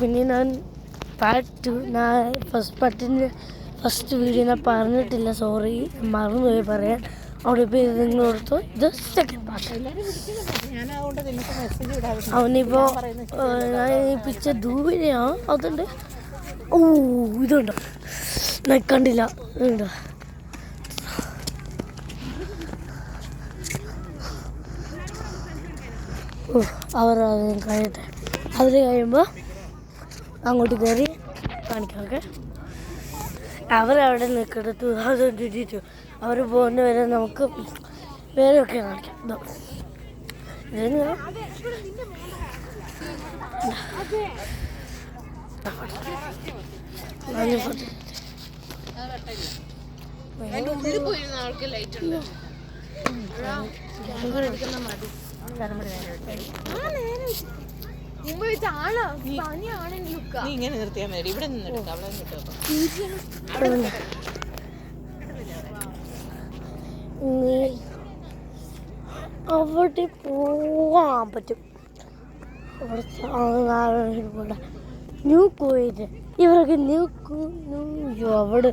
പിന്നെ ഞാൻ first video ഞാൻ പറഞ്ഞിട്ടില്ല, സോറി, മറന്നുപോയി പറയാൻ. അവിടെ ഇപ്പോൾ നിങ്ങളോർത്തോ ഇത് സെക്കൻഡ് പാർട്ട്. അവനിപ്പോൾ ഞാൻ പിച്ച ദൂരെയാണ്, അതുണ്ട്. ഓ ഇതുണ്ടോ, ഞാൻ കണ്ടില്ല, ഇതുണ്ടോ. അവർ കഴിയട്ടെ, അതിൽ കഴിയുമ്പോൾ അങ്ങോട്ട് കയറി കാണിക്കാം. ഓക്കെ, അവരവിടെ നിൽക്കെടുത്തു, അത് ഇട്ടിട്ടു അവർ പോകുന്ന വരെ നമുക്ക് വേറെയൊക്കെ കാണിക്കാം. ഇങ്ങനെ നിർത്തിയാൽ മതി, ഇവിടെ നിന്നെടുക്കാം, അവിടെ നിന്നിട്ട് അവിടെ പോവാൻ പറ്റും. ന്യൂ കോയിറ്റ് ഇവരൊക്കെ അവിടെ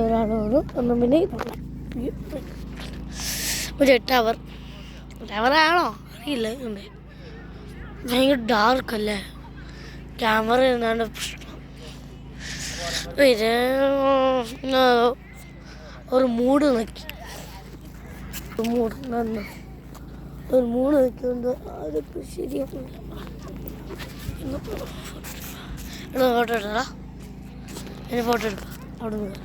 ഒരാളോട് ഒന്നും. പിന്നെ ഒരു ടവറാണോ അറിയില്ല, ഭയങ്കര ഡാർക്കല്ലേ, ക്യാമറ എന്നാണ് പ്രശ്നം. ഒരു മൂഡ് നോക്കി അതൊക്കെ ശരിയാക്കില്ല. ഫോട്ടോ എടുത്താ ഫോട്ടോ എടുക്കാം അവിടെ നിന്ന്.